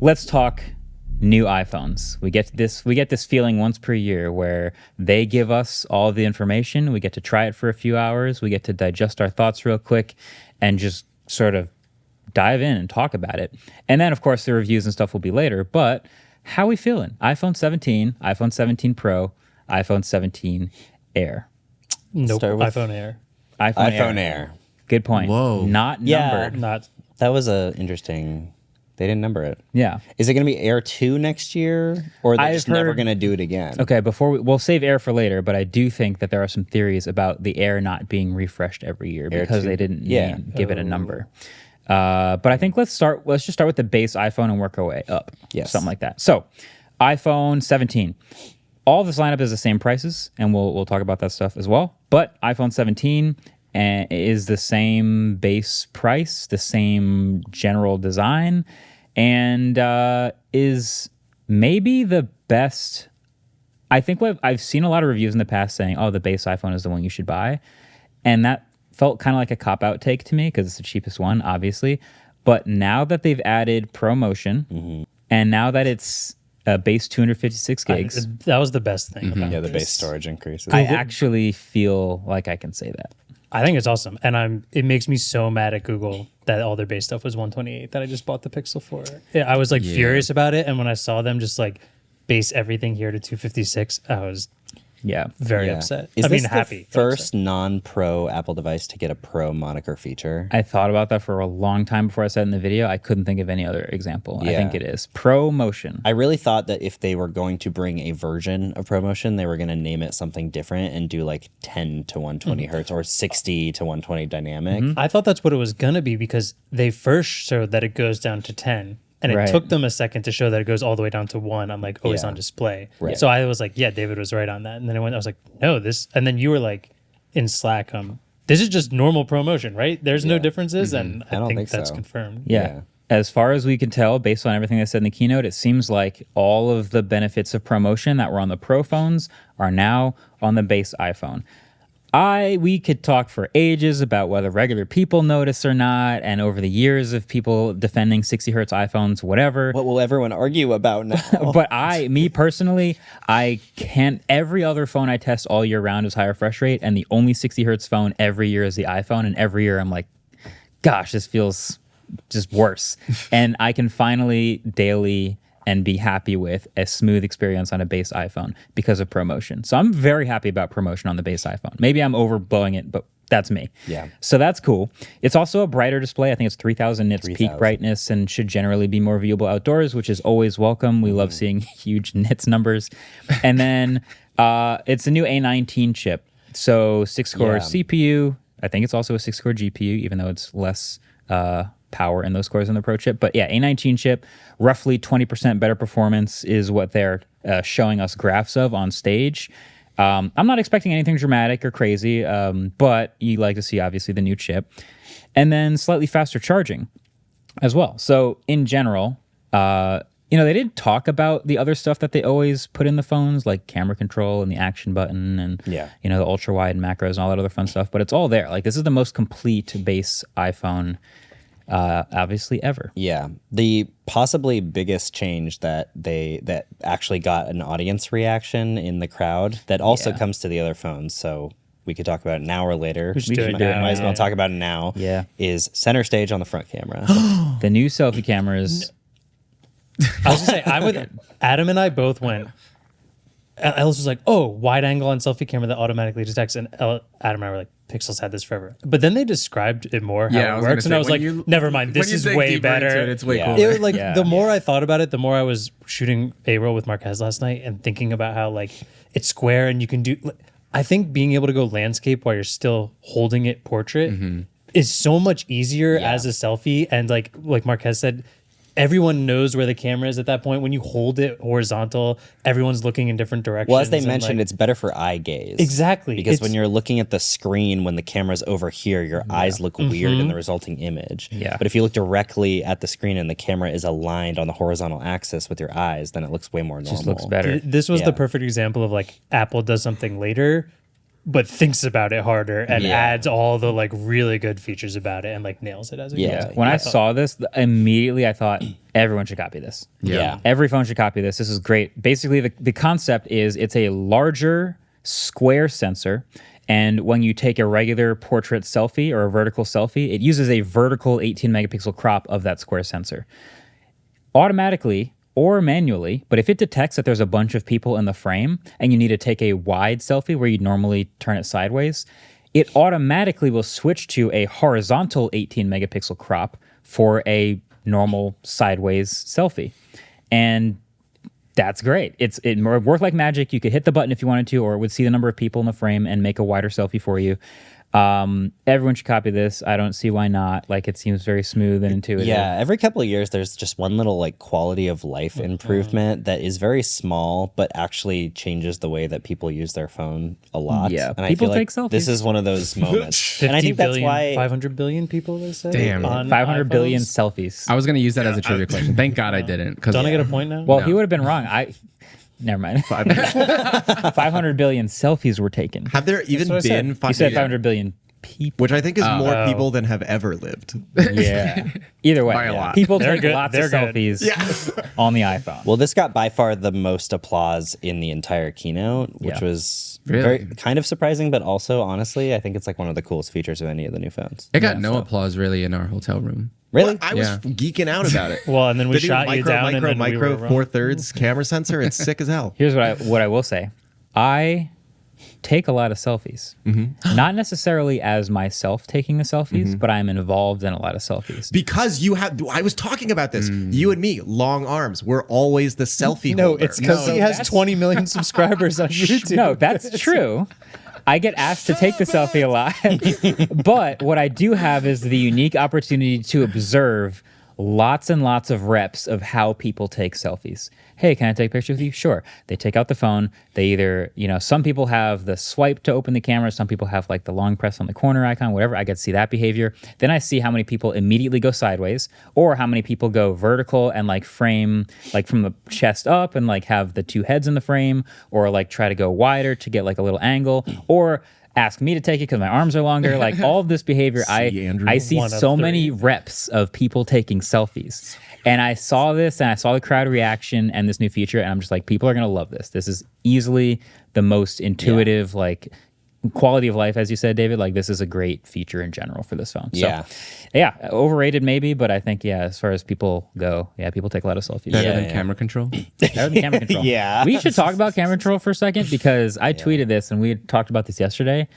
let's talk new iPhones. We get this feeling once per year where they give us all the information. We get to try it for a few hours. We get to digest our thoughts real quick and just sort of dive in and talk about it. And then, of course, the reviews and stuff will be later. But how are we feeling? iPhone 17, iPhone 17 Pro, iPhone 17 Air. Nope. iPhone Air. iPhone Air. Good point. Whoa. Not numbered. Not. That was a interesting. They didn't number it. Yeah. Is it going to be Air 2 next year, or they're just never going to do it again? Okay, we'll save Air for later, but I do think that there are some theories about the Air not being refreshed every year because they didn't give it a number. But I think let's just start with the base iPhone and work our way up. Yes. Something like that. So, iPhone 17. All of this lineup is the same prices, and we'll talk about that stuff as well. But iPhone 17 is the same base price, the same general design, and is maybe the best. I think I've seen a lot of reviews in the past saying, "Oh, the base iPhone is the one you should buy," and that felt kind of like a cop-out take to me because it's the cheapest one, obviously. But now that they've added ProMotion, and now that it's base 256 gigs, That was the best thing about the this. base storage increases. I actually feel like I can say that. I think it's awesome, and it makes me so mad at Google that all their base stuff was 128 that I just bought the Pixel for. Yeah, I was like furious about it, and when I saw them just like base everything here to 256, I was very upset. Is this happy. the first non-Pro Apple device to get a Pro moniker feature? I thought about that for a long time before I said it in the video. I couldn't think of any other example. Yeah. I think it is ProMotion. I really thought that if they were going to bring a version of ProMotion, they were going to name it something different and do like 10 to 120 hertz or 60 to 120 dynamic. I thought that's what it was gonna be because they first showed that it goes down to 10. And it took them a second to show that it goes all the way down to 1 on like always on display. Right. So I was like, yeah, David was right on that. And then I was like, no, this. And then you were like in Slack, this is just normal ProMotion, right? There's no differences. And I think that's so. confirmed. Yeah. As far as we can tell, based on everything I said in the keynote, it seems like all of the benefits of ProMotion that were on the Pro phones are now on the base iPhone. We could talk for ages about whether regular people notice or not, and over the years of people defending 60 hertz iPhones, whatever. What will everyone argue about now? But me personally, I can't. Every other phone I test all year round is high refresh rate, and the only 60 hertz phone every year is the iPhone, and every year I'm like, gosh, this feels just worse. And I can finally daily and be happy with a smooth experience on a base iPhone because of ProMotion. So I'm very happy about ProMotion on the base iPhone. Maybe I'm overblowing it, but that's me. Yeah. So that's cool. It's also a brighter display. I think it's 3,000 nits peak brightness and should generally be more viewable outdoors, which is always welcome. We love seeing huge nits numbers. And then it's a new A19 chip. So 6-core CPU. I think it's also a 6-core GPU, even though it's less power in those cores in the Pro chip. But yeah, A19 chip, roughly 20% better performance is what they're showing us graphs of on stage. I'm not expecting anything dramatic or crazy, but you like to see, obviously, the new chip. And then slightly faster charging as well. So in general, they did talk about the other stuff that they always put in the phones, like camera control and the action button and, the ultra wide and macros and all that other fun stuff. But it's all there. Like, this is the most complete base iPhone obviously ever. Yeah. The possibly biggest change that actually got an audience reaction in the crowd that also comes to the other phones. So we could talk about it now or later. We might as well talk about it now. Yeah. Is center stage on the front camera. The new selfie cameras. I was gonna say, Adam and I both went. Ellis was like, "Oh, wide angle on selfie camera that automatically detects," and Adam and I were like, "Pixel's had this forever." But then they described it more how it works, and I was like, "Never mind, this is way better." It's way cooler. It was like the more I thought about it, the more I was shooting A-roll with Marques last night and thinking about how like it's square and you can do. I think being able to go landscape while you're still holding it portrait is so much easier as a selfie, and like Marques said. Everyone knows where the camera is at that point. When you hold it horizontal, everyone's looking in different directions. Well, as they mentioned, it's better for eye gaze. Exactly. Because when you're looking at the screen, when the camera's over here, your eyes look weird in the resulting image. Yeah. But if you look directly at the screen and the camera is aligned on the horizontal axis with your eyes, then it looks way more normal. Just looks better. This was the perfect example of like Apple does something later but thinks about it harder and adds all the like really good features about it and like nails it as a gameplay. When I saw this, immediately I thought everyone should copy this. Yeah. Every phone should copy this. This is great. Basically, the concept is it's a larger square sensor. And when you take a regular portrait selfie or a vertical selfie, it uses a vertical 18 megapixel crop of that square sensor. Automatically or manually, but if it detects that there's a bunch of people in the frame and you need to take a wide selfie where you'd normally turn it sideways, it automatically will switch to a horizontal 18 megapixel crop for a normal sideways selfie. And that's great. It worked like magic. You could hit the button if you wanted to, or it would see the number of people in the frame and make a wider selfie for you. Everyone should copy this. I don't see why not. Like, it seems very smooth and intuitive. Yeah, every couple of years there's just one little like quality of life improvement that is very small but actually changes the way that people use their phone a lot. Yeah, and people I feel take like this selfies. is one of those moments. 50 and I think billion, that's why 500 billion people, they say. Damn. On 500 billion iPhones. selfies. I was going to use that as a trivia question. Thank God I didn't. Don't I get a point now? Well, he would have been wrong. Never mind. 500 billion selfies were taken. Have there even what I said. been You said 500 billion people. which I think is more people than have ever lived. Yeah. Either way, By a lot. people They're take good. lots They're of good. selfies on the iPhone. Well, this got by far the most applause in the entire keynote, which Yeah. was Really? very kind of surprising, but also honestly, I think it's like one of the coolest features of any of the new phones. It got no applause really in our hotel room. Really? Well, I was Yeah. geeking out about it. Well, and then we The new shot you down and then we were wrong. 4/3 camera sensor. It's sick as hell. Here's what I will say. I take a lot of selfies. Not necessarily as myself taking the selfies, but I'm involved in a lot of selfies. Because you have, I was talking about this. You and me, long arms. We're always the selfie No, holder. it's because he has 20 million subscribers on YouTube. No, that's true. I get asked to take the selfie a lot. But what I do have is the unique opportunity to observe lots and lots of reps of how people take selfies. Hey, can I take a picture with you? Sure. They take out the phone. They either, some people have the swipe to open the camera. Some people have like the long press on the corner icon, whatever. I get to see that behavior. Then I see how many people immediately go sideways or how many people go vertical and like frame like from the chest up and like have the two heads in the frame or like try to go wider to get like a little angle or ask me to take it because my arms are longer. Like all of this behavior, Andrew? I see One of so three. many reps of people taking selfies. And I saw this and I saw the crowd reaction and this new feature. And I'm just like, people are going to love this. This is easily the most intuitive, like quality of life, as you said, David. Like this is a great feature in general for this phone. Yeah. So, yeah, overrated maybe, but I think, as far as people go, people take a lot of selfies. Better Yeah, than yeah. camera control. Better than camera control. Yeah. We should talk about camera control for a second because I tweeted this and we had talked about this yesterday.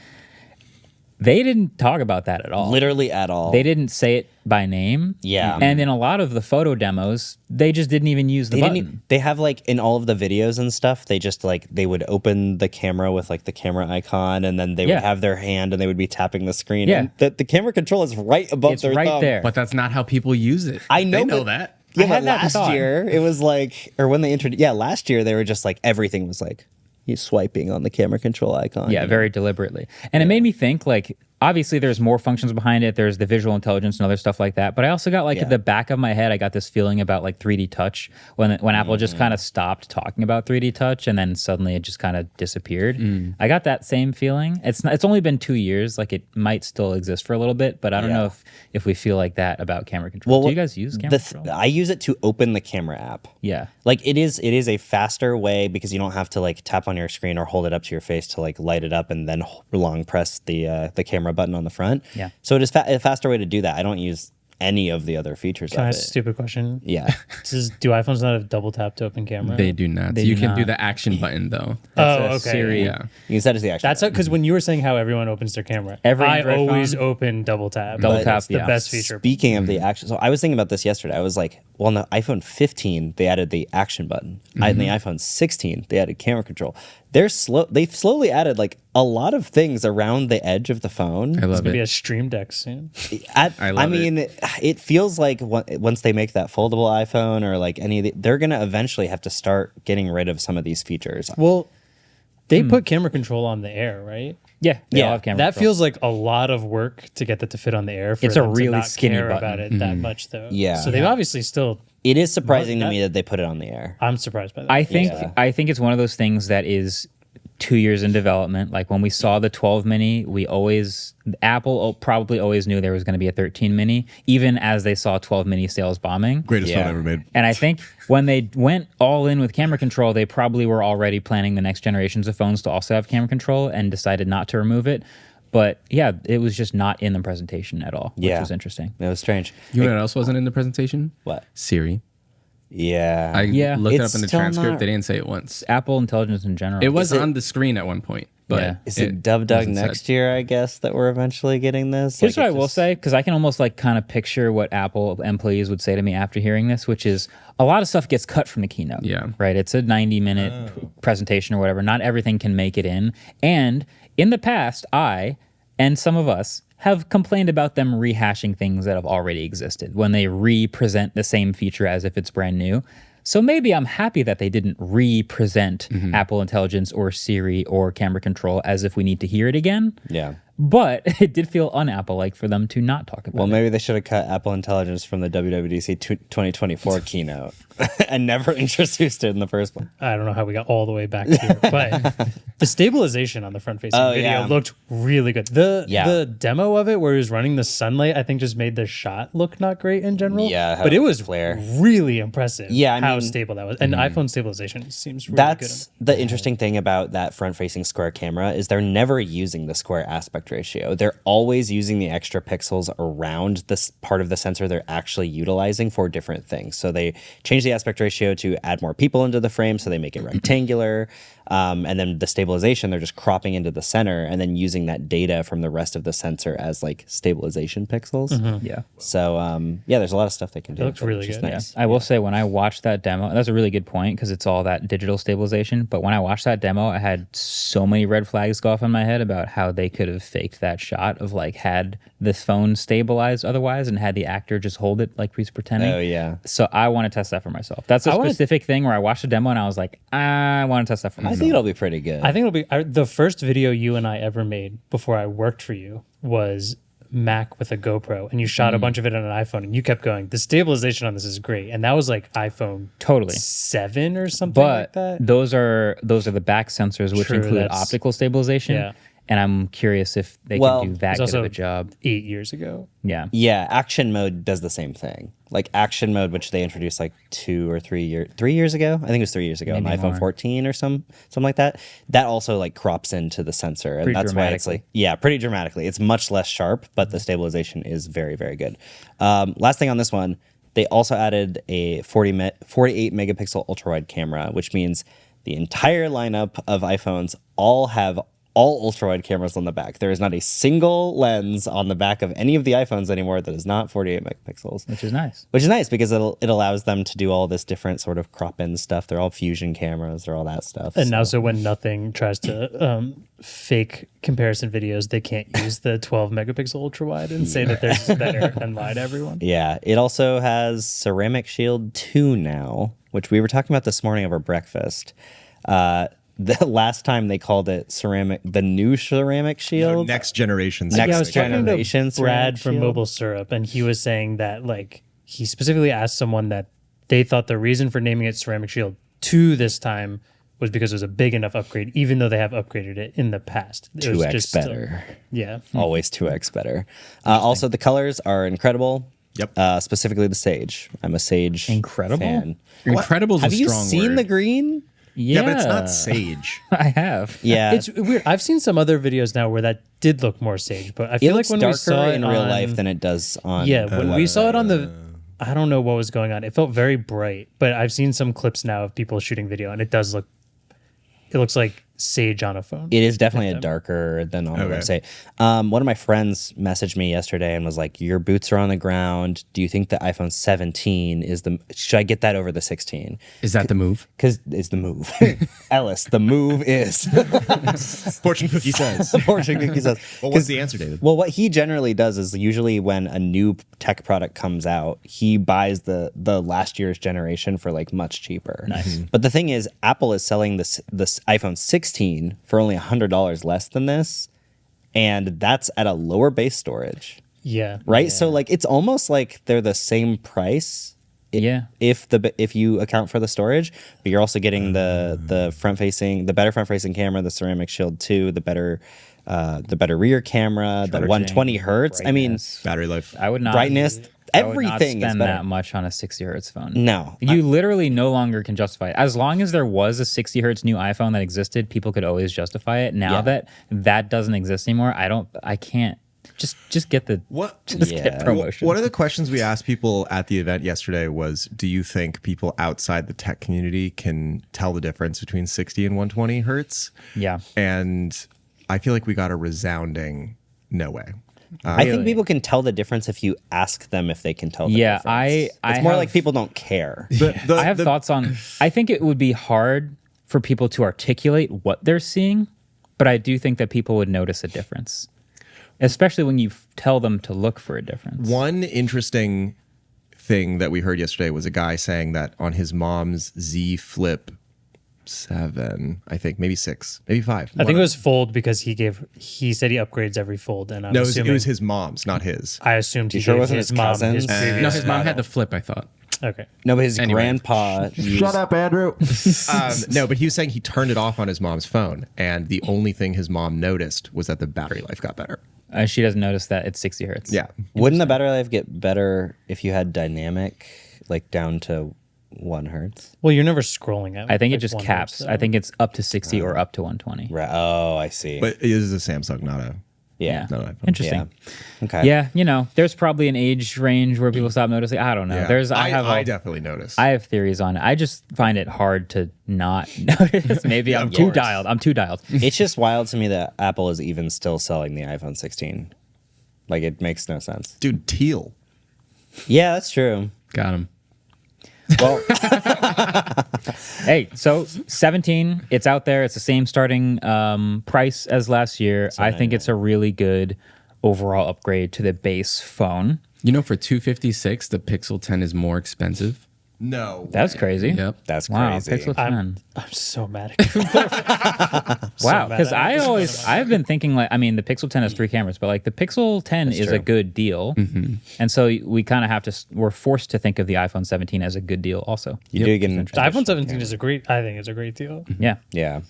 They didn't talk about that at all. Literally at all. They didn't say it by name. Yeah. And in a lot of the photo demos, they just didn't even use the button. They have like in all of the videos and stuff, they just like they would open the camera with like the camera icon and then they would have their hand and they would be tapping the screen. Yeah. And the camera control is right above It's their right thumb. there. But that's not how people use it. I know, They know but- that. Yeah, I but had that last thought. year it was like, or when they introduced, last year they were just like everything was like you swiping on the camera control icon. Yeah, very deliberately. And it made me think, like, obviously there's more functions behind it. There's the visual intelligence and other stuff like that. But I also got, like, at the back of my head, I got this feeling about, like, 3D touch when Apple just kind of stopped talking about 3D touch and then suddenly it just kind of disappeared. I got that same feeling. It's only been 2 years. Like, it might still exist for a little bit, but I don't know if we feel like that about camera control. Do you guys use camera control? I use it to open the camera app. Yeah. Like it is a faster way because you don't have to like tap on your screen or hold it up to your face to like light it up and then long press the camera button on the front. Yeah. So it is a faster way to do that. I don't use any of the other features Can I of ask a it. stupid question? Yeah. Do iPhones not have double tap to open camera? They do not. They You do can do not. the action button though. Oh, a okay. Siri. Yeah. You can set it as the action. That's because when you were saying how everyone opens their camera, Every I Android always phone? open double tap. Double But tap, it's the yeah. best feature. Speaking of the action, so I was thinking about this yesterday. I was like, well, on the iPhone 15, they added the action button. On the iPhone 16, they added camera control. They've slowly added like a lot of things around the edge of the phone. I love Maybe it. a Stream Deck soon. I love mean, it feels like once they make that foldable iPhone or like any of they're going to eventually have to start getting rid of some of these features. Well, they put camera control on the Air, right? Yeah. They all Yeah, have camera That control. feels like a lot of work to get that to fit on the Air. For It's a them to really not skinny care button. about it that much, though. Yeah. So they've obviously still. It is surprising to That- me that they put it on the Air. I'm surprised by that. I think Yeah. I think it's one of those things that is 2 years in development. Like when we saw the 12 mini, Apple probably always knew there was going to be a 13 mini, even as they saw 12 mini sales bombing. Greatest phone ever made. And I think when they went all in with camera control, they probably were already planning the next generations of phones to also have camera control and decided not to remove it. But yeah, it was just not in the presentation at all, which was interesting. It was strange. You know what else wasn't in the presentation? What? Siri. Yeah. I looked it up It's in the still transcript. not- They didn't say it once. Apple Intelligence in general. It was it- on the screen at one point, but Yeah. Is it Dub Dug wasn't said. next year, I guess, that we're eventually getting this? Here's Like, what I it will just- say, because I can almost like kind of picture what Apple employees would say to me after hearing this, which is a lot of stuff gets cut from the keynote. Yeah. Right. It's a 90-minute presentation or whatever. Not everything can make it in. And in the past, I and some of us have complained about them rehashing things that have already existed when they re-present the same feature as if it's brand new. So maybe I'm happy that they didn't re-present Apple Intelligence or Siri or camera control as if we need to hear it again. Yeah. But it did feel un-Apple-like for them to not talk about Well, it. maybe they should have cut Apple Intelligence from the WWDC 2024 keynote and never introduced it in the first one. I don't know how we got all the way back here, but the stabilization on the front-facing video yeah. looked really good. The demo of it where he was running the sunlight, I think, just made the shot look not great in general. Yeah, but it was flare. really impressive. Yeah, I how mean- stable that was, and iPhone stabilization seems really That's good. the interesting thing about that front-facing square camera is they're never using the square aspect ratio. They're always using the extra pixels around this part of the sensor they're actually utilizing for different things. So they change the aspect ratio to add more people into the frame, so they make it rectangular. And then the stabilization, they're just cropping into the center and then using that data from the rest of the sensor as like stabilization pixels. Yeah. So there's a lot of stuff they can do. looks with really which is good. Nice. I will say when I watched that demo, that's a really good point because it's all that digital stabilization. But when I watched that demo, I had so many red flags go off in my head about how they could have faked that shot of like had this phone stabilized otherwise and had the actor just hold it like he's pretending. Oh, yeah. So I want to test that for myself. That's a specific thing where I watched the demo and I was like, I want to test that for I myself. think it'll be pretty good. I think it'll be the first video you and I ever made before I worked for you was Mac with a GoPro, and you shot a bunch of it on an iPhone, and you kept going, the stabilization on this is great, and that was like iPhone Totally. 7 or something like But that. those are the back sensors, which True, include that's- optical stabilization. Yeah. And I'm curious if they Well, can do that It's good also of a job. 8 years ago. Yeah. Yeah, action mode does the same thing. Like action mode, which they introduced like 3 years ago. I think it was 3 years ago on the Maybe iPhone more. 14 or something like that. That also like crops into the sensor, and Pretty that's why it's dramatically. like pretty dramatically. It's much less sharp, but the stabilization is very, very good. Last thing on this one, they also added a 48 megapixel ultra wide camera, which means the entire lineup of iPhones all have all ultra-wide cameras on the back. There is not a single lens on the back of any of the iPhones anymore that is not 48 megapixels. Which is nice. Which is nice because it allows them to do all this different sort of crop-in stuff. They're all fusion cameras. They're all that stuff. And now, so when Nothing tries to fake comparison videos, they can't use the 12 megapixel ultra wide and say that theirs is better and lie to everyone. Yeah, it also has Ceramic Shield 2 now, which we were talking about this morning over breakfast. The last time they called it the new Ceramic Shield. Next generation. Next Yeah, I was talking generation to Brad Ceramic from Shield. Mobile Syrup, and he was saying that like he specifically asked someone that they thought the reason for naming it Ceramic Shield 2 this time was because it was a big enough upgrade, even though they have upgraded it in the past. It was 2x just still- better. yeah. Always 2x better. Also, the colors are incredible. Yep. Specifically the Sage. I'm a Sage Incredible? fan. Incredible's Have a you strong seen word. the green? Yeah. Yeah, but it's not sage. I have. Yeah. It's weird. I've seen some other videos now where that did look more sage, but I it feel looks like when we darker saw it in real on- life than it does on. Yeah, when we saw it on the, I don't know what was going on. It felt very bright, but I've seen some clips now of people shooting video, and it looks like sage on a phone. It is definitely a darker than on the Okay. website. One of my friends messaged me yesterday and was like, "Your boots are on the ground. Do you think the iPhone 17 should I get that over the 16? Is that the move? Because it's the move." Ellis, the move is. Fortune cookie says. Fortune cookie says. Well, what's the answer, David? Well, what he generally does is usually when a new tech product comes out, he buys the last year's generation for like much cheaper. Nice. But the thing is, Apple is selling this iPhone 16 for only $100 less than this, and that's at a lower base storage, Yeah. right? So like it's almost like they're the same price if you account for the storage, but you're also getting the better front facing camera, the ceramic shield 2, the better rear camera, the 120 hertz. I mean, Battery life. I would not brightness, everything spend is better. that much on a 60 hertz phone. No. You literally no longer can justify it. As long as there was a 60 hertz new iPhone that existed, people could always justify it. Now that doesn't exist anymore, I can't. Just get the get promotion. One of the questions we asked people at the event yesterday was, do you think people outside the tech community can tell the difference between 60 and 120 hertz? Yeah. And I feel like we got a resounding no way. I think people can tell the difference if you ask them if they can tell the difference. It's more like people don't care. I have thoughts on, I think it would be hard for people to articulate what they're seeing, but I do think that people would notice a difference, especially when you tell them to look for a difference. One interesting thing that we heard yesterday was a guy saying that on his mom's Z Flip 7, I think, maybe 6, maybe 5. I think it was Fold because he said he upgrades every Fold, and it was his mom's, not his. I assumed he sure gave wasn't his his mom cousin's? his previous. No, his mom had the Flip, I thought. Okay. No, but his Anyway. grandpa used, Shut up, Andrew. No, but he was saying he turned it off on his mom's phone, and the only thing his mom noticed was that the battery life got better. She doesn't notice that it's 60 hertz. Yeah. Wouldn't the battery life get better if you had dynamic, like down to 1 hertz? Well, you're never scrolling at. I think it like, just 1 caps. hertz, I think it's up to 60 or up to 120. Right. Oh, I see. But it is a Samsung, not a... yeah. not an iPhone. Interesting. Okay. Yeah, there's probably an age range where people stop noticing. I don't know. Yeah. I I definitely noticed. I have theories on it. I just find it hard to not notice. Maybe I'm too course. dialed. I'm too dialed. It's just wild to me that Apple is even still selling the iPhone 16. Like, it makes no sense. Dude, teal. Yeah, that's true. Got him. Well, Hey, so 17, it's out there. It's the same starting price as last year. I think it's a really good overall upgrade to the base phone. You know, for $256, the Pixel 10 is more expensive. No. That's crazy. Yep. that's Wow, crazy. Pixel 10. I'm so mad at you. Wow, mad because at it. I've been thinking like, I mean, the Pixel 10 has 3 cameras, but like the Pixel 10 is true. a good deal. And so we kind of have to, we're forced to think of the iPhone 17 as a good deal also. You do get an The iPhone 17 is I think it's a great deal. Yeah. Yeah.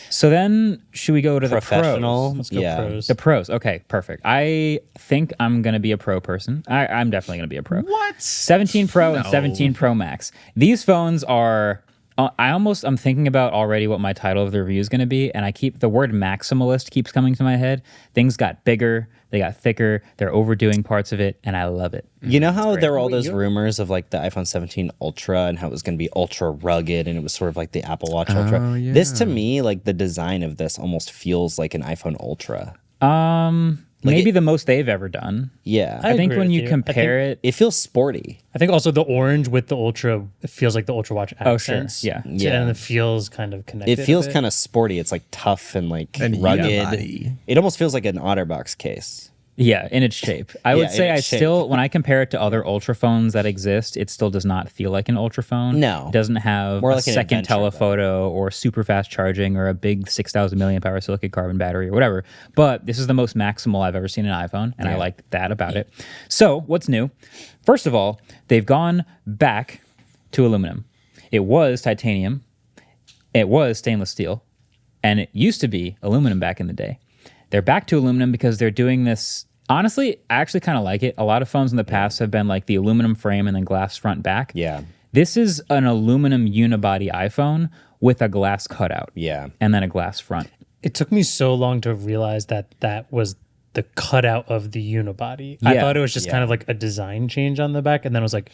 So then should we go to the Professional. pros? Let's go Yeah. pros. The pros. Okay, perfect. I think I'm going to be a pro person. I'm definitely going to be a pro. What? 17 Pro and 17 Pro Max. These phones are I'm thinking about already what my title of the review is going to be, and the word maximalist keeps coming to my head. Things got bigger, they got thicker, they're overdoing parts of it, and I love it. You know how there were all those rumors of like the iPhone 17 Ultra and how it was going to be ultra rugged and it was sort of like the Apple Watch Ultra. yeah. This to me, like the design of this almost feels like an iPhone Ultra. Maybe the most they've ever done. Yeah. I think agree when with you you. compare it, It feels sporty. I think also the orange with the Ultra, it feels like the Ultra Watch accents. Yeah. Yeah. And it feels kind of connected. It feels kind of sporty. It's like tough and like And rugged. unibody. It almost feels like an OtterBox case. Yeah, in its shape. I would in say its shape. still, when I compare it to other Ultra phones that exist, it still does not feel like an Ultra phone. No. It doesn't have More a like an second adventure, telephoto or super fast charging or a big 6,000 milliamp hour silicon carbon battery or whatever. But this is the most maximal I've ever seen an iPhone, and I like that about it. So, what's new? First of all, they've gone back to aluminum. It was titanium, it was stainless steel, and it used to be aluminum back in the day. They're back to aluminum because they're doing this. Honestly, I actually kind of like it. A lot of phones in the past have been like the aluminum frame and then glass front back. Yeah. This is an aluminum unibody iPhone with a glass cutout. Yeah. And then a glass front. It took me so long to realize that was the cutout of the unibody. I Yeah. thought it was just kind of like a design change on the back, and then I was like,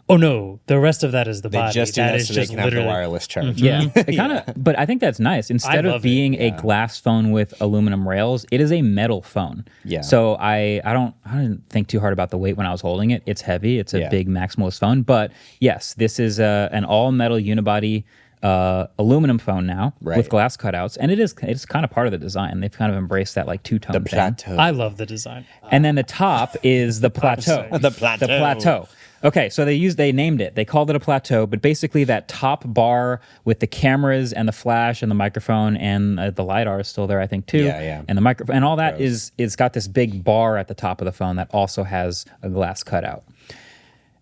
oh no, the rest of that is the They body. just do that is so they just can have the literally wireless charge. Yeah. It kind of, but I think that's nice. Instead of love it, being a glass phone with aluminum rails, it is a metal phone. Yeah. So I didn't think too hard about the weight when I was holding it. It's heavy. It's a Yeah. big maximalist phone. But yes, this is an all metal unibody aluminum phone now Right. with glass cutouts, and it's kind of part of the design. They've kind of embraced that like two-tone The thing. plateau. I love the design. And then the top is the plateau. The plateau. The plateau. Okay, so they named it. They called it a plateau, but basically that top bar with the cameras and the flash and the microphone and the LiDAR is still there, I think, too. Yeah. And the microphone and all that it's got this big bar at the top of the phone that also has a glass cutout.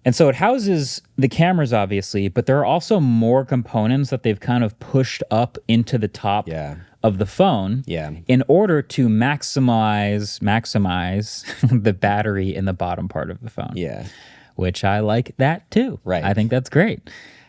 And so it houses the cameras, obviously, but there are also more components that they've kind of pushed up into the top of the phone in order to maximize the battery in the bottom part of the phone. Yeah. Which I like that too. Right. I think that's great.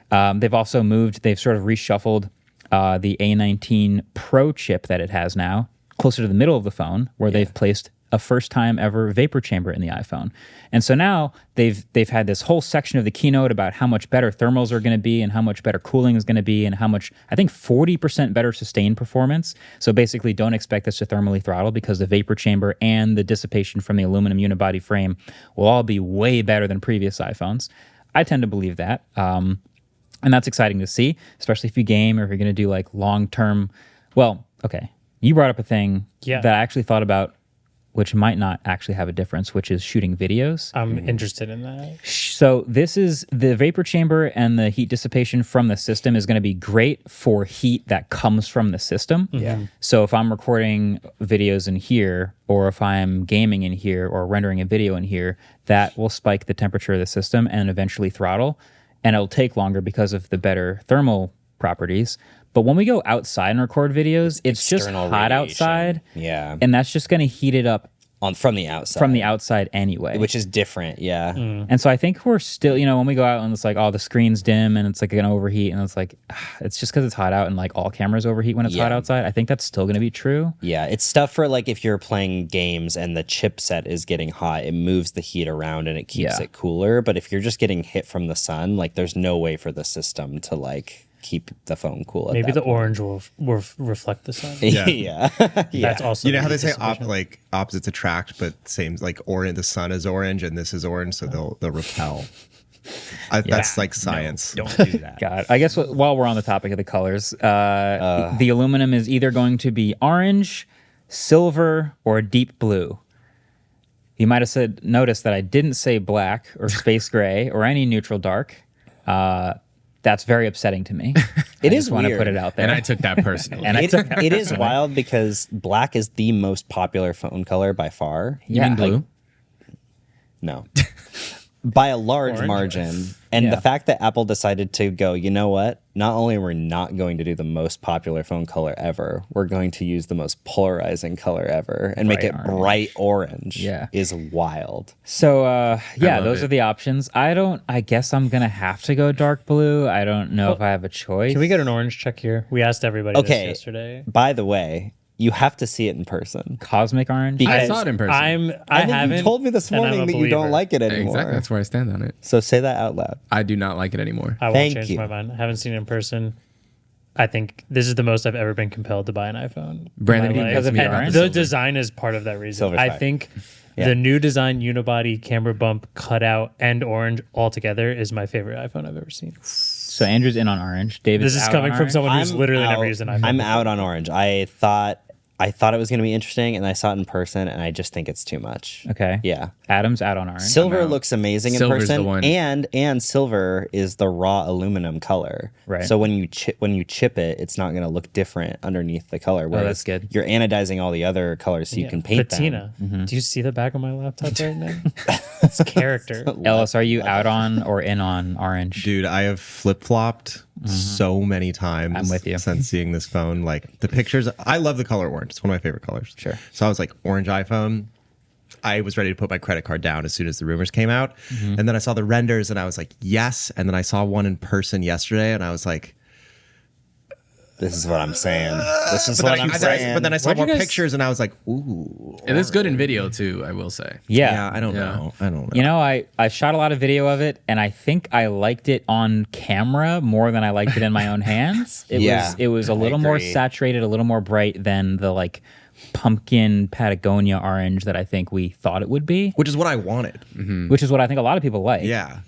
They've sort of reshuffled the A19 Pro chip that it has now closer to the middle of the phone, where they've placed a first time ever vapor chamber in the iPhone. And so now they've had this whole section of the keynote about how much better thermals are going to be and how much better cooling is going to be and how much, I think 40% better sustained performance. So basically don't expect this to thermally throttle because the vapor chamber and the dissipation from the aluminum unibody frame will all be way better than previous iPhones. I tend to believe that. And that's exciting to see, especially if you game or if you're going to do like long-term. Well, okay. You brought up a thing that I actually thought about, which might not actually have a difference, which is shooting videos. I'm interested in that. So this is the vapor chamber and the heat dissipation from the system is going to be great for heat that comes from the system. Yeah. So if I'm recording videos in here, or if I'm gaming in here, or rendering a video in here, that will spike the temperature of the system and eventually throttle. And it'll take longer because of the better thermal properties. But when we go outside and record videos, it's just hot outside. Yeah. And that's just going to heat it up from the outside. From the outside anyway. Which is different, yeah. And so I think we're still, when we go out and it's like, oh, the screen's dim and it's like going to overheat and it's like, it's just because it's hot out and like all cameras overheat when it's hot outside. I think that's still going to be true. Yeah, it's stuff for like if you're playing games and the chipset is getting hot, it moves the heat around and it keeps it cooler. But if you're just getting hit from the sun, like there's no way for the system to like keep the phone cool. Maybe the orange will reflect the sun. Yeah. That's also you know how they say opposites attract, but same like orange. The sun is orange and this is orange, so they'll repel. That's like science. No, don't do that. God, I guess while we're on the topic of the colors, the aluminum is either going to be orange, silver, or deep blue. You might have noticed that I didn't say black or space gray or any neutral dark. That's very upsetting to me. It I is just want to weird. put it out there. And I took that personally. It is wild because black is the most popular phone color by far. You mean blue? No. By a large margin. And the fact that Apple decided to go, you know what? Not only are we not going to do the most popular phone color ever, we're going to use the most polarizing color ever and make it bright orange is wild. So, those it. are the options. I guess I'm going to have to go dark blue. I don't know if I have a choice. Can we get an orange check here? We asked everybody this yesterday. By the way, you have to see it in person. Cosmic orange? I saw it in person. I haven't. You told me this morning that you don't like it anymore. Exactly. That's where I stand on it. So say that out loud. I do not like it anymore. I won't Thank change you. my mind. I haven't seen it in person. I think this is the most I've ever been compelled to buy an iPhone. Brandon, in my life. because of And orange? the design is part of that reason. Silver's I fine. think the new design, unibody, camera bump, cutout, and orange all together is my favorite iPhone I've ever seen. So Andrew's in on orange. David's This is out coming on from orange? someone who's literally never used an iPhone. I'm before. out on orange. I thought it was going to be interesting, and I saw it in person, and I just think it's too much. Okay. Yeah. Adam's out on orange. Silver looks amazing Silver's in the person, one. and silver is the raw aluminum color. Right. So when you chip it, it's not going to look different underneath the color. Whereas that's good. You're anodizing all the other colors so you can paint patina. them. Do you see the back of my laptop right now? It's character. Ellis, are you out on or in on orange? Dude, I have flip-flopped so many times. I'm with you. Since seeing this phone. Like the pictures, I love the color orange. It's one of my favorite colors. Sure. So I was like, orange iPhone. I was ready to put my credit card down as soon as the rumors came out. And then I saw the renders and I was like, yes. And then I saw one in person yesterday and I was like, This is what I'm saying. This is but what then, I'm saying. but then I saw Where'd you more guys- pictures and I was like, ooh. It is good in video too, I will say. Yeah. I don't Yeah. know. I don't know. I shot a lot of video of it, and I think I liked it on camera more than I liked it in my own hands. It was a little more agree. saturated, a little more bright than the like pumpkin Patagonia orange that I think we thought it would be, Which is what I wanted. which is what I think a lot of people like. Yeah.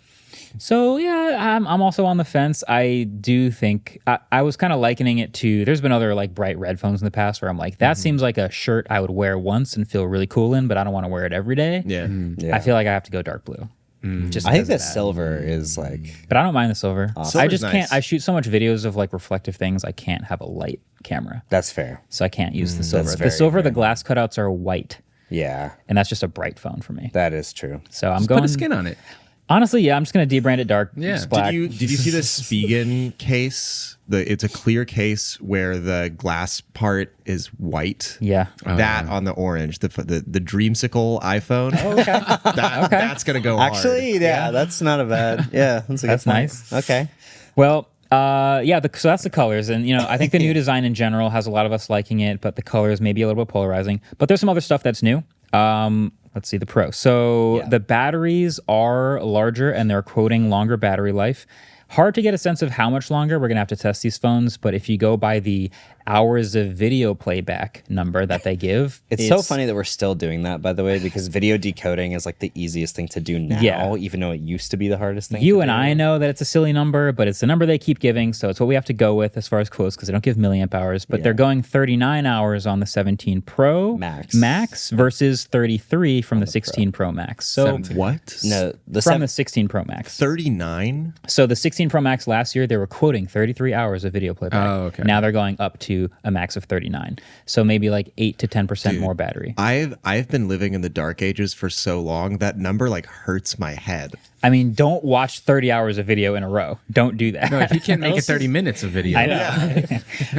So yeah, I'm also on the fence. I do think I was kind of likening it to. There's been other like bright red phones in the past where I'm like, that seems like a shirt I would wear once and feel really cool in, but I don't want to wear it every day. Yeah. Yeah. I feel like I have to go dark blue. Just I think because the of that. silver is like But I don't mind the silver. I Silver's just nice. can't. I shoot so much videos of like reflective things. I can't have a light camera, that's fair. so I can't use the silver. very, The silver, very the glass cutouts are white, Yeah, and that's just a bright phone for me. that is true. So I'm Just going. put a skin on it. Honestly, yeah, I'm just gonna debrand it dark. Yeah. just black. Did you see the Spigen case? It's a clear case where the glass part is white. Yeah. That on the orange, the Dreamsicle iPhone. Oh, okay. That's gonna go hard. Actually, yeah, that's not a bad. Yeah, that's a That's good point. nice. Okay. Well, yeah, so that's the colors. And, I think the new design in general has a lot of us liking it, but the colors may be a little bit polarizing. But there's some other stuff that's new. Let's see the Pro. So the batteries are larger and they're quoting longer battery life. Hard to get a sense of how much longer. We're going to have to test these phones. But if you go by the hours of video playback number that they give. It's so funny that we're still doing that, by the way, because video decoding is like the easiest thing to do now, even though it used to be the hardest thing. You and I know that it's a silly number, but it's the number they keep giving, so it's what we have to go with as far as quotes because they don't give milliamp hours. But they're going 39 hours on the 17 Pro Max versus 33 from the 16 Pro Max. So what? No, the 16 Pro Max. 39. So the 16 Pro Max last year they were quoting 33 hours of video playback. Oh, okay. Now they're going up to a max of 39. So maybe like 8 to 10% more battery. I've been living in the dark ages for so long that number like hurts my head. I mean, don't watch 30 hours of video in a row. Don't do that. No, he can't make it 30 minutes of video. I know.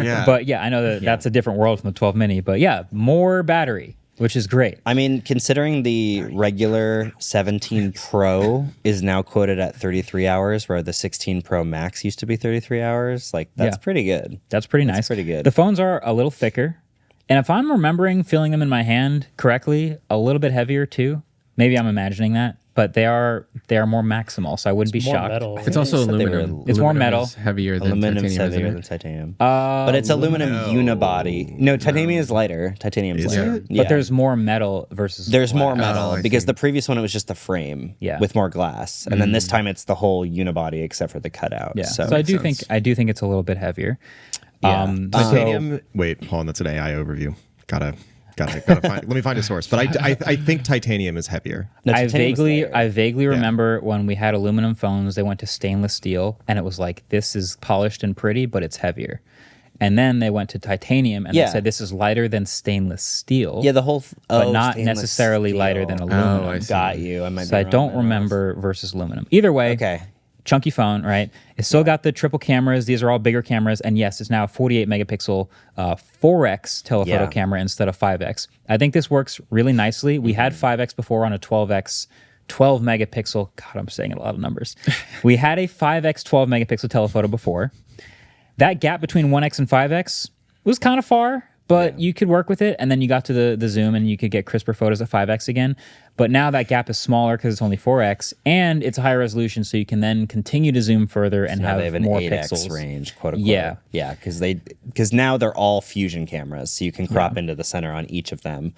Yeah. But yeah, I know that that's a different world from the 12 mini. But yeah, more battery, which is great. I mean, considering the regular 17 Pro is now quoted at 33 hours, where the 16 Pro Max used to be 33 hours, like that's pretty good. That's pretty nice. Pretty good. The phones are a little thicker. And if I'm remembering feeling them in my hand correctly, a little bit heavier too. Maybe I'm imagining that. But they are more maximal, so I wouldn't be more shocked. metal. It's also They said they aluminum. were- It's more Aluminum metal. is heavier than Aluminum's titanium, heavier isn't than it? titanium. But it's aluminum unibody. No, titanium is lighter. Titanium's Is lighter. it? Yeah. But there's more metal versus There's more glass. metal I because see. the previous one it was just the frame with more glass, and then this time it's the whole unibody except for the cutout. Yeah. So, So I do think it's a little bit heavier. Yeah. Titanium. Wait, hold on. That's an AI overview. Gotta find. Let me find a source. But I think titanium is heavier. No, I titanium's lighter. vaguely remember when we had aluminum phones, they went to stainless steel, and it was like, this is polished and pretty, but it's heavier. And then they went to titanium, and they said this is lighter than stainless steel. Yeah, the whole, but not stainless necessarily steel. lighter than aluminum. I see. Got you. I might. So I don't remember versus aluminum. Either way, chunky phone, right? It's still got the triple cameras. These are all bigger cameras. And yes, it's now a 48 megapixel 4X telephoto camera instead of 5X. I think this works really nicely. We had 5X before on a 12X 12 megapixel. God, I'm saying a lot of numbers. We had a 5X 12 megapixel telephoto before. That gap between 1X and 5X was kind of far, but you could work with it. And then you got to the zoom and you could get crisper photos at 5X again. But now that gap is smaller because it's only 4X and it's a higher resolution. So you can then continue to zoom further and Now have they have an more 8X pixels. range, quote unquote. Yeah. Yeah, because now they're all fusion cameras, so you can crop into the center on each of them.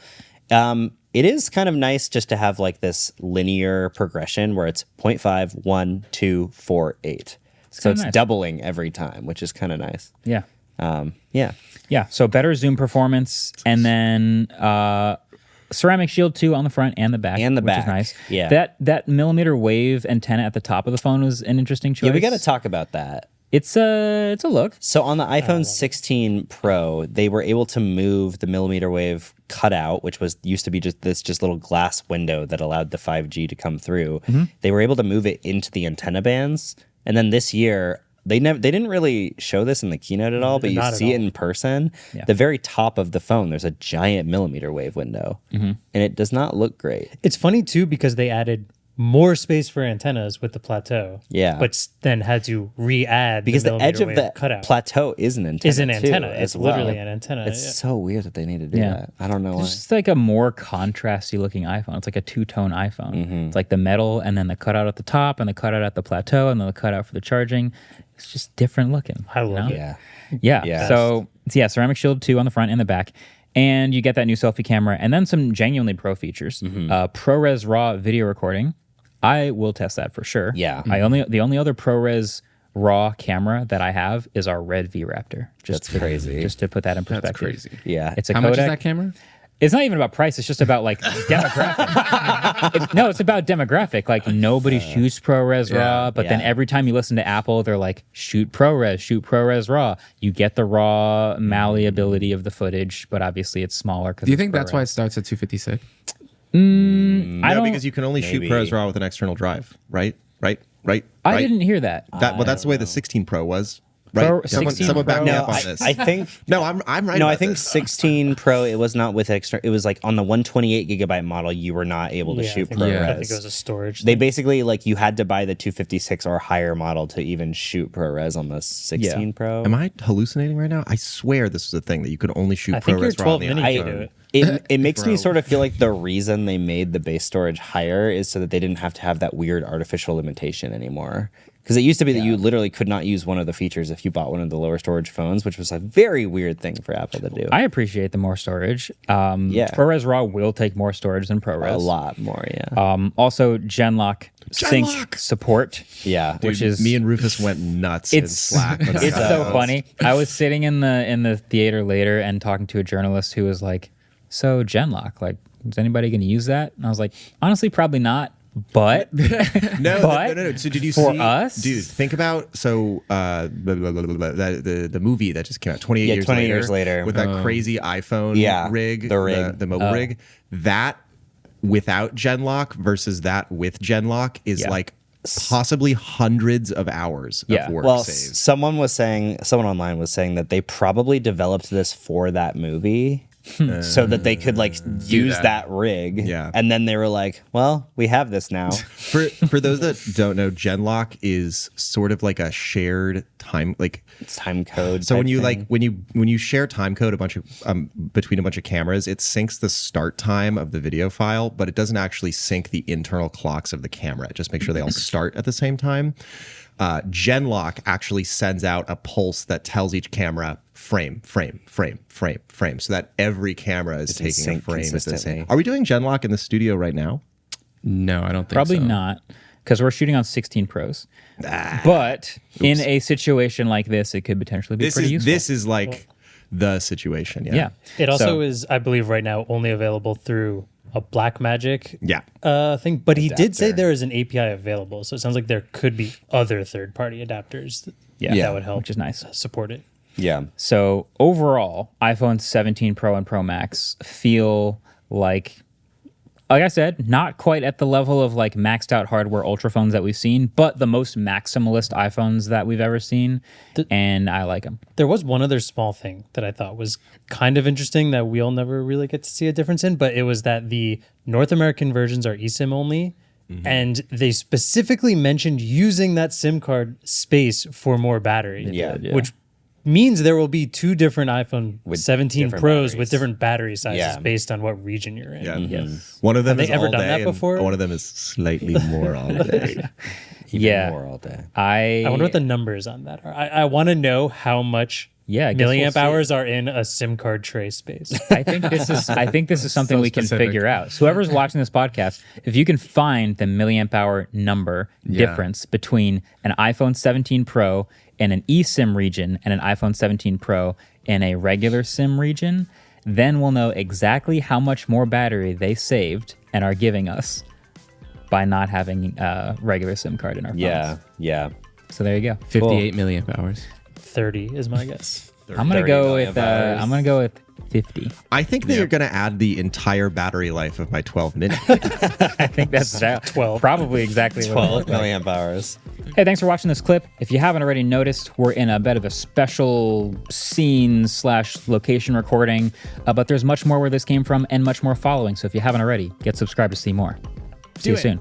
It is kind of nice just to have like this linear progression where it's 0.5, 1, 2, 4, 8. So it's nice. doubling every time, which is kind of nice. Yeah. Yeah. Yeah. So better zoom performance. And then ceramic shield too on the front and the back. And the which back. is nice. Yeah. That millimeter wave antenna at the top of the phone was an interesting choice. Yeah, we got to talk about that. It's a look. So on the iPhone 16 Pro, they were able to move the millimeter wave cutout, which used to be just little glass window that allowed the 5G to come through. They were able to move it into the antenna bands, and then this year they didn't really show this in the keynote at all, but you Not at see it all. in person. The very top of the phone, there's a giant millimeter wave window, and it does not look great. It's funny too because they added more space for antennas with the plateau. Yeah. But then had to re-add Because the edge of millimeter the wave cutout. plateau is an antenna. Is an antenna. Too, It's as well. literally an antenna. It's yeah. so weird that they need to do Yeah. that. I don't know why. It's just like a more contrasty looking iPhone. It's like a two-tone iPhone. It's like the metal and then the cutout at the top and the cutout at the plateau and then the cutout for the charging. It's just different looking. I love it. Yeah. Yeah. Yes. So ceramic shield 2 on the front and the back. And you get that new selfie camera and then some genuinely pro features. ProRes RAW video recording. I will test that for sure. Yeah. The only other ProRes RAW camera that I have is our Red V Raptor. That's crazy. Just to put that in perspective. That's crazy. Yeah. It's a How codec. much is that camera? It's not even about price. It's just about like demographic. No, it's about demographic. Like nobody shoots ProRes RAW, but then every time you listen to Apple, they're like, shoot ProRes RAW. You get the raw malleability of the footage, but obviously it's smaller. Do you think that's why it starts at 256? No, don't- because you can only shoot Maybe. ProRes RAW with an external drive, right? I didn't hear that. That's the way the 16 Pro was, right? Pro- someone 16 back me No, up on this. I think. no, I'm right. No, about I think this. 16 Pro. It was not with extra. It was like on the 128 gigabyte model. You were not able to I shoot think, ProRes. I think it was a storage. They thing. basically like you had to buy the 256 or higher model to even shoot ProRes on the 16 Yeah. Pro. Am I hallucinating right now? I swear this was a thing that you could only shoot I think your ProRes RAW on 12 the mini I- could do it. It makes me Bro. sort of feel like the reason they made the base storage higher is so that they didn't have to have that weird artificial limitation anymore. Because it used to be that you literally could not use one of the features if you bought one of the lower storage phones, which was a very weird thing for Apple to do. I appreciate the more storage. Yeah. ProRes RAW will take more storage than ProRes. a lot more, yeah. Also, Genlock sync Genlock! support. Yeah. which Dude, is me and Rufus went nuts in it's Slack. when it's that so was. funny. I was sitting in the theater later and talking to a journalist who was like, "So Genlock, like, is anybody going to use that?" And I was like, "Honestly, probably not." But No. So did you for see? us? Dude, think about the movie that just came out 28 Yeah, years 20 later. years later. With that crazy iPhone Yeah, rig, the rig. the mobile rig. That without Genlock versus that with Genlock is Yeah. like possibly hundreds of hours Yeah. of work Well, saved. someone online was saying that they probably developed this for that movie so that they could like use that rig. Yeah. And then they were like, well, we have this now. For those that don't know, Genlock is sort of like a shared time, like It's time code. so type when you thing. like when you share time code a bunch of between a bunch of cameras, it syncs the start time of the video file, but it doesn't actually sync the internal clocks of the camera. It just makes sure they all start at the same time. Genlock actually sends out a pulse that tells each camera frame, so that every camera is in taking a sync frame at the same. consistently. Are we doing Genlock in the studio right now? No, I don't think probably so. not, because we're shooting on 16 Pros. But in a situation like this, it could potentially be pretty useful. This is like the situation. yeah. It also So- is, I believe, right now only available through a Blackmagic Yeah. thing. But he did say Adapter. there is an API available, so it sounds like there could be other third-party adapters Yeah. that would help, Which is nice. support it. yeah. So overall, iPhone 17 Pro and Pro Max feel like I said, not quite at the level of like maxed out hardware ultra phones that we've seen, but the most maximalist iPhones that we've ever seen. And I like them. There was one other small thing that I thought was kind of interesting that we'll never really get to see a difference in, but it was that the North American versions are eSIM only. And they specifically mentioned using that SIM card space for more battery. Yeah. Which means there will be two different iPhone With 17 different Pros batteries. with different battery sizes Yeah. based on what region you're in. Yeah. Yes. One of them Have is they ever all done day that and before? one of them is slightly more all day. Even Yeah. more all day. I I wonder what the numbers on that are. I want to know how much Yeah, I guess we'll milliamp see. hours are in a SIM card tray space. I think this is something So we can specific. figure out. So whoever's watching this podcast, if you can find the milliamp hour number difference between an iPhone 17 Pro and an eSIM region and an iPhone 17 Pro and a regular SIM region, then we'll know exactly how much more battery they saved and are giving us by not having a regular SIM card in our phones. Yeah. Yeah. So there you go. 58 milliamp hours. 30 is my guess. I'm gonna 30 go milliamp with hours. I'm gonna go with 50. I think they're going to add the entire battery life of my 12 mini. I think that's 12. probably exactly what it 12 looked like. milliamp hours. Hey, thanks for watching this clip. If you haven't already noticed, we're in a bit of a special scene/location recording, but there's much more where this came from and much more following. So if you haven't already, get subscribed to see more. See you soon.